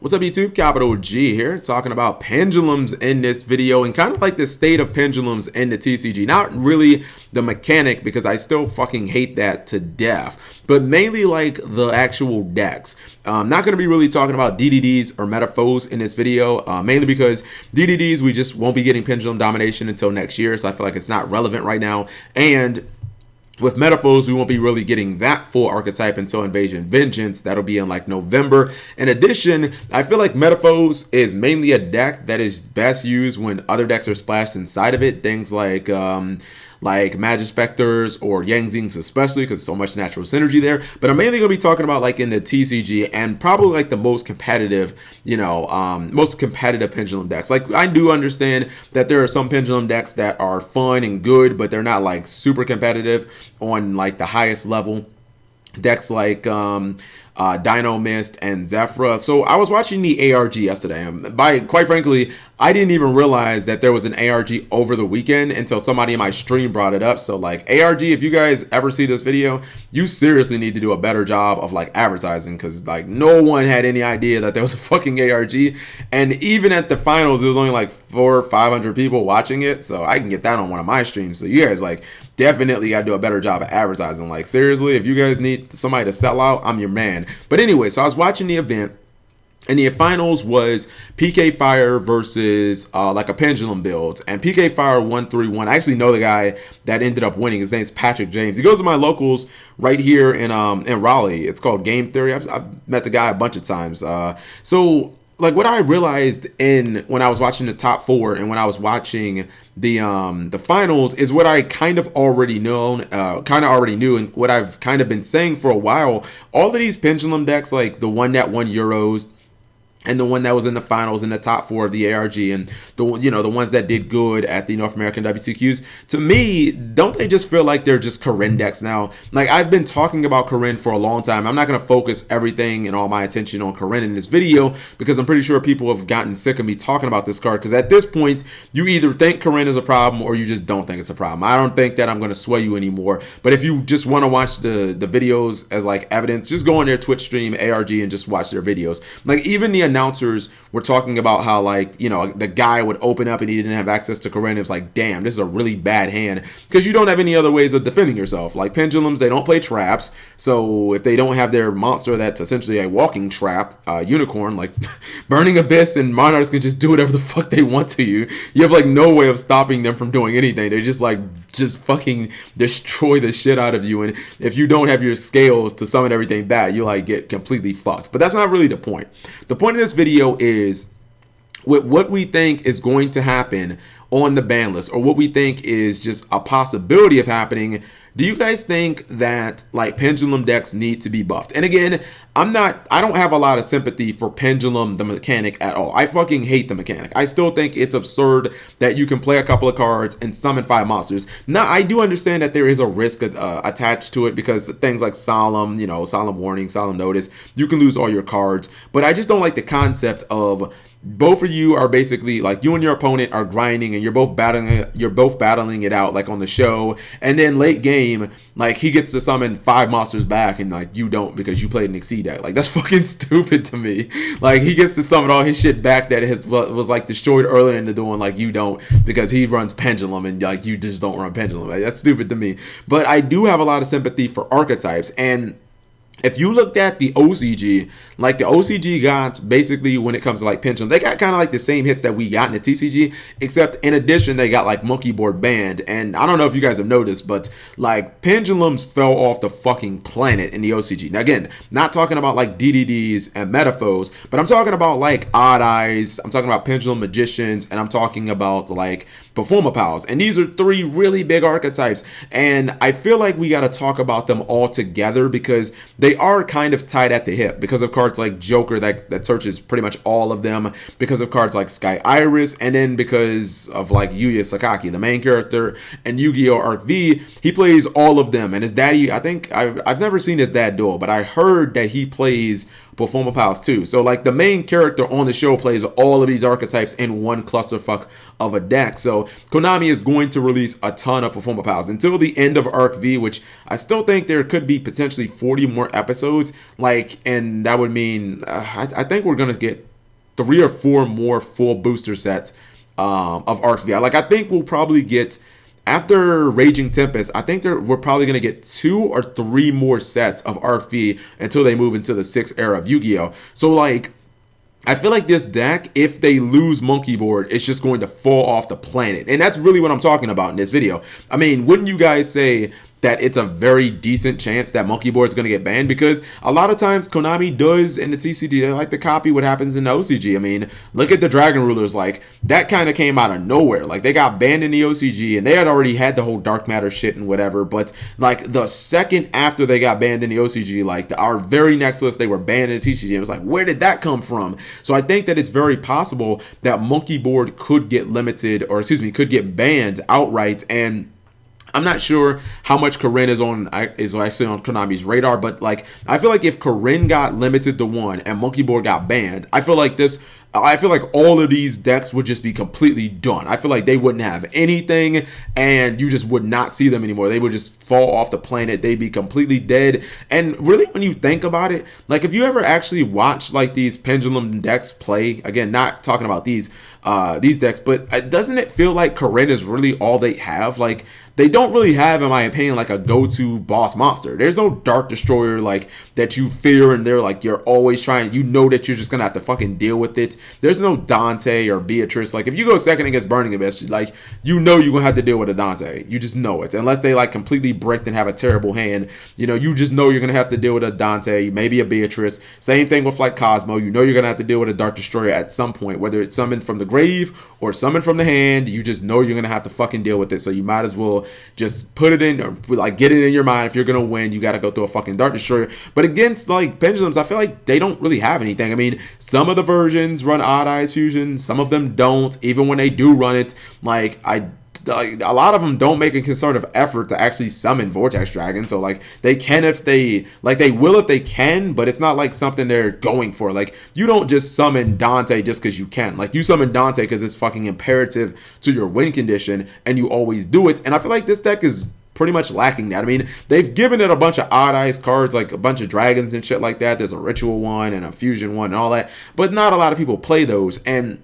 What's up YouTube? Capital G here, talking about pendulums in this video and kind of like the state of pendulums in the TCG. Not really the mechanic, because I still fucking hate that to death, but mainly like the actual decks. I'm not going to be really talking about DDDs or metaphors in this video, mainly because DDDs, we just won't be getting pendulum domination until next year, so I feel like it's not relevant right now. And with metaphors, we won't be really getting that full archetype until Invasion Vengeance. That'll be in like November. In addition, I feel like metaphors is mainly a deck that is best used when other decks are splashed inside of it. Things like Magic Specters or Yang Zings, especially because so much natural synergy there. But I'm mainly going to be talking about like in the TCG and probably like the most competitive, most competitive pendulum decks. Like, I do understand that there are some pendulum decks that are fun and good, but they're not like super competitive on like the highest level. Decks like Dino Mist and Zephyra. So I was watching the ARG yesterday, and quite frankly, I didn't even realize that there was an ARG over the weekend until somebody in my stream brought it up. So like, ARG, if you guys ever see this video, you seriously need to do a better job of like advertising, because like no one had any idea that there was a fucking ARG. And even at the finals, it was only like 400 or 500 people watching it. So I can get that on one of my streams. So you guys like definitely got to do a better job of advertising. Like, seriously, if you guys need somebody to sell out, I'm your man. But anyway, so I was watching the event, and the finals was PK Fire versus like a pendulum build, and PK Fire won 3-1. I actually know the guy that ended up winning. His name's Patrick James. He goes to my locals right here in Raleigh. It's called Game Theory. I've met the guy a bunch of times. So like, what I realized when I was watching the top four and when I was watching the finals is what I kind of already knew, and what I've kind of been saying for a while. All of these pendulum decks, like the one that won Euros, and the one that was in the finals in the top four of the ARG, and the ones that did good at the North American WCQs, to me, don't they just feel like they're just Kirin decks now? Like, I've been talking about Kirin for a long time. I'm not going to focus everything and all my attention on Kirin in this video, because I'm pretty sure people have gotten sick of me talking about this card, because at this point, you either think Kirin is a problem or you just don't think it's a problem. I don't think that I'm going to sway you anymore, but if you just want to watch the videos as like evidence, just go on their Twitch stream, ARG, and just watch their videos. Like, even the announcers were talking about how, like, the guy would open up and he didn't have access to Kirin. It was like, damn, this is a really bad hand, because you don't have any other ways of defending yourself. Like, pendulums, they don't play traps, so if they don't have their monster that's essentially a walking trap, unicorn, like Burning Abyss and Monarchs can just do whatever the fuck they want to you. You have like no way of stopping them from doing anything. They just fucking destroy the shit out of you, and if you don't have your scales to summon everything back, you like get completely fucked. But that's not really the point. The point of this video is with what we think is going to happen on the ban list, or what we think is just a possibility of happening. Do you guys think that like pendulum decks need to be buffed? And again, I don't have a lot of sympathy for pendulum, the mechanic, at all. I fucking hate the mechanic. I still think it's absurd that you can play a couple of cards and summon 5 monsters. Now, I do understand that there is a risk attached to it, because things like Solemn, Solemn Warning, Solemn Notice, you can lose all your cards. But I just don't like the concept of both of you are basically like, you and your opponent are grinding and you're both battling it out like on the show, and then late game, like, he gets to summon 5 monsters back and like you don't, because you played an Exceed deck. Like, that's fucking stupid to me. Like, he gets to summon all his shit back that was like destroyed earlier in the duel, and like you don't, because he runs pendulum and like you just don't run pendulum. Like, that's stupid to me. But I do have a lot of sympathy for archetypes, and if you looked at the OCG, like the OCG got basically, when it comes to like pendulum, they got kind of like the same hits that we got in the TCG, except in addition they got like Monkeyboard banned. And I don't know if you guys have noticed, but like pendulums fell off the fucking planet in the OCG. Now again, not talking about like DDDs and metaphors, but I'm talking about like Odd Eyes, I'm talking about Pendulum Magicians, and I'm talking about like Performer Pals. And these are 3 really big archetypes, and I feel like we got to talk about them all together, because they are kind of tied at the hip, because of cards like Joker that searches pretty much all of them, because of cards like Sky Iris, and then because of like Yuya Sakaki, the main character, and Yu-Gi-Oh! Arc V. He plays all of them, and his daddy, I think, I've never seen his dad duel, but I heard that he plays Performer Pals too. So like, the main character on the show plays all of these archetypes in one clusterfuck of a deck. So Konami is going to release a ton of Performer Pals until the end of Arc V, which I still think there could be potentially 40 more episodes. Like, and that would mean I think we're gonna get 3 or 4 more full booster sets of Arc V. Like, I think we'll probably get, after Raging Tempest, I think we're probably going to get 2 or 3 more sets of Arc V until they move into the 6th era of Yu-Gi-Oh! So, like, I feel like this deck, if they lose Monkeyboard, it's just going to fall off the planet. And that's really what I'm talking about in this video. I mean, wouldn't you guys say that it's a very decent chance that Monkeyboard is going to get banned? Because a lot of times Konami does in the TCG, they like to copy what happens in the OCG. I mean, look at the Dragon Rulers. Like, that kind of came out of nowhere. Like, they got banned in the OCG, and they had already had the whole dark matter shit and whatever. But, like, the second after they got banned in the OCG, like, our very next list, they were banned in the TCG. It was like, where did that come from? So I think that it's very possible that Monkeyboard could get limited, or excuse me, could get banned outright. And I'm not sure how much Kirin is actually on Konami's radar, but like, I feel like if Kirin got limited to 1 and Monkeyboard got banned, I feel like all of these decks would just be completely done. I feel like they wouldn't have anything, and you just would not see them anymore. They would just fall off the planet. They'd be completely dead. And really, when you think about it, like, if you ever actually watch like these Pendulum decks play, again, not talking about these decks, but doesn't it feel like Kirin is really all they have? Like, they don't really have, in my opinion, like a go-to boss monster. There's no Dark Destroyer like that you fear, and they're like, you're always trying, you know that you're just gonna have to fucking deal with it. There's no Dante or Beatrice. Like, if you go second against Burning Abyss, like, you know you're gonna have to deal with a Dante. You just know it. Unless they like completely bricked and have a terrible hand, you know, you just know you're gonna have to deal with a Dante, maybe a Beatrice. Same thing with like Cosmo. You know you're gonna have to deal with a Dark Destroyer at some point, whether it's summoned from the grave or summoned from the hand. You just know you're gonna have to fucking deal with it. So you might as well just put it in, or like get it in your mind. If you're gonna win, you gotta go through a fucking Dark Destroyer. But against like Pendulums, I feel like they don't really have anything. I mean, some of the versions run Odd Eyes Fusion, some of them don't. Even when they do run it, like, a lot of them don't make a concerted effort to actually summon Vortex Dragon. So like, they can if they like, they will if they can, but it's not like something they're going for. Like, you don't just summon Dante just because you can. Like, you summon Dante because it's fucking imperative to your win condition, and you always do it. And I feel like this deck is pretty much lacking that. I mean, they've given it a bunch of Odd Eyes cards, like a bunch of dragons and shit like that. There's a ritual one and a fusion one and all that, but not a lot of people play those. And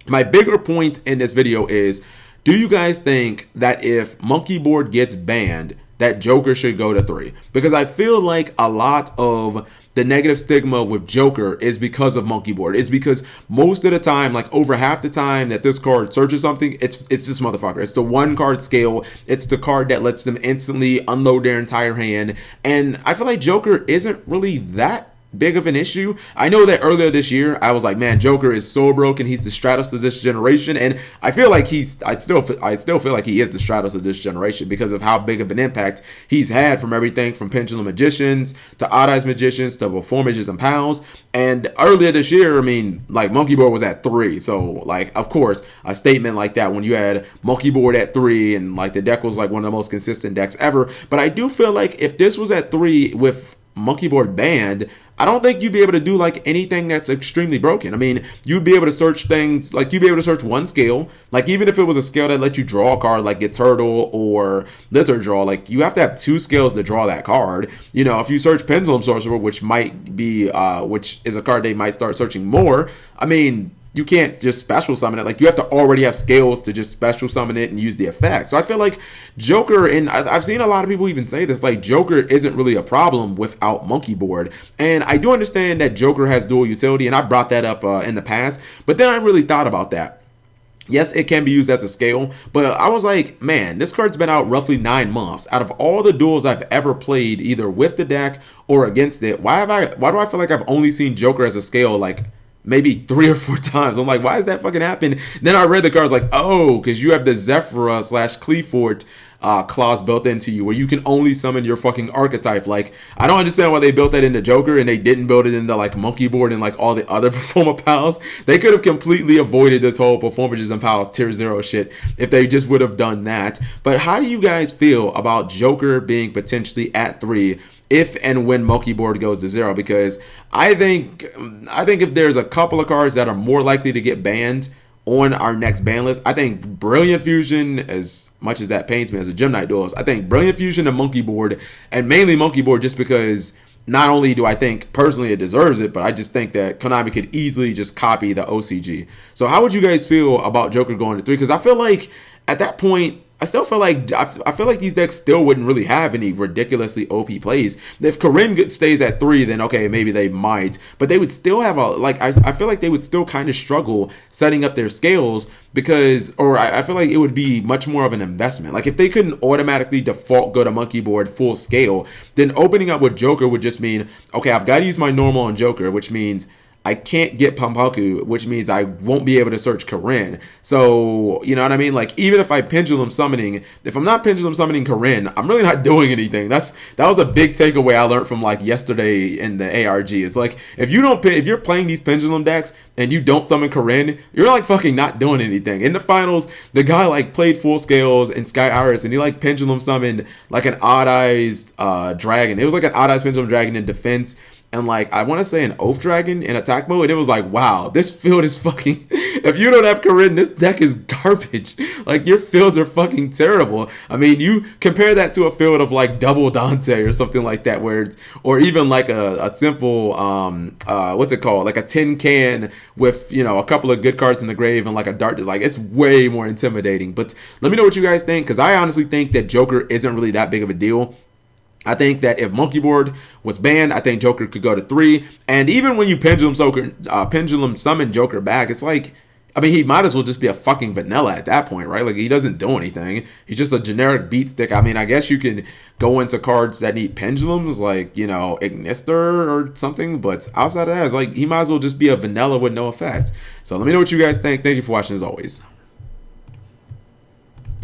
my bigger point in this video is, do you guys think that if Monkeyboard gets banned, that Joker should go to 3? Because I feel like a lot of the negative stigma with Joker is because of Monkeyboard. It's because most of the time, like over half the time that this card searches something, it's this motherfucker. It's the 1 card scale. It's the card that lets them instantly unload their entire hand. And I feel like Joker isn't really that big of an issue. I know that earlier this year I was like, man, Joker is so broken. He's the Stratos of this generation, and I feel like I still feel like he is the Stratos of this generation because of how big of an impact he's had, from everything from Pendulum Magicians to Odd Eyes Magicians to Performages and Pals. And earlier this year, I mean, like, Monkeyboard was at 3, so like, of course, a statement like that when you had Monkeyboard at 3 and like the deck was like one of the most consistent decks ever. But I do feel like if this was at 3 with Monkeyboard banned, I don't think you'd be able to do like anything that's extremely broken. I mean, you'd be able to search things, like you'd be able to search 1 scale. Like, even if it was a scale that let you draw a card like Get Turtle or Lizard Draw, like, you have to have 2 scales to draw that card. You know, if you search Pendulum Sorcerer, which is a card they might start searching more, I mean, you can't just special summon it. Like, you have to already have scales to just special summon it and use the effect. So I feel like Joker, and I've seen a lot of people even say this, like, Joker isn't really a problem without Monkeyboard. And I do understand that Joker has dual utility, and I brought that up in the past, but then I really thought about that. Yes, it can be used as a scale, but I was like, man, this card's been out roughly 9 months. Out of all the duels I've ever played, either with the deck or against it, why do I feel like I've only seen Joker as a scale like maybe 3 or 4 times? I'm like, why does that fucking happen? Then I read the cards like, oh, because you have the Zephyra / Cleafort clause built into you, where you can only summon your fucking archetype. Like, I don't understand why they built that into Joker and they didn't build it into like Monkeyboard and like all the other Performer Pals. They could have completely avoided this whole Performages and Pals tier 0 shit if they just would have done that. But how do you guys feel about Joker being potentially at 3 if and when Monkeyboard goes to 0? Because I think if there's a couple of cards that are more likely to get banned on our next ban list, I think Brilliant Fusion, as much as that pains me as a Gem Knight duelist, I think Brilliant Fusion and Monkeyboard, and mainly Monkeyboard just because not only do I think personally it deserves it, but I just think that Konami could easily just copy the OCG. So how would you guys feel about Joker going to 3? Because I feel like at that point, I feel like these decks still wouldn't really have any ridiculously OP plays. If Kirin stays at 3, then okay, maybe they might, but they would still have I feel like they would still kind of struggle setting up their scales because, or I feel like it would be much more of an investment. Like if they couldn't automatically default go to Monkeyboard full scale, then opening up with Joker would just mean, okay, I've got to use my normal on Joker, which means I can't get Pampaku, which means I won't be able to search Kirin. So, you know what I mean? Like, even if I pendulum summoning, if I'm not pendulum summoning Kirin, I'm really not doing anything. That was a big takeaway I learned from like yesterday in the ARG. It's like, if you're playing these pendulum decks and you don't summon Kirin, you're like fucking not doing anything. In the finals, the guy like played full scales in Sky Iris and he like pendulum summoned like an odd-eyed dragon. It was like an odd-eyed pendulum dragon in defense. And like, I want to say an Oath Dragon in attack mode. And it was like, wow, this field is fucking, if you don't have Kirin, this deck is garbage. Like, your fields are fucking terrible. I mean, you compare that to a field of like double Dante or something like that, where it's, or even like a simple, what's it called? Like a tin can with, you know, a couple of good cards in the grave and like a dart. Like, it's way more intimidating. But let me know what you guys think, because I honestly think that Joker isn't really that big of a deal. I think that if Monkeyboard was banned, I think Joker could go to 3. And even when you pendulum summon Joker back, it's like, I mean, he might as well just be a fucking vanilla at that point, right? Like, he doesn't do anything. He's just a generic beat stick. I mean, I guess you can go into cards that need pendulums, like, you know, Ignister or something. But outside of that, it's like, he might as well just be a vanilla with no effects. So let me know what you guys think. Thank you for watching as always.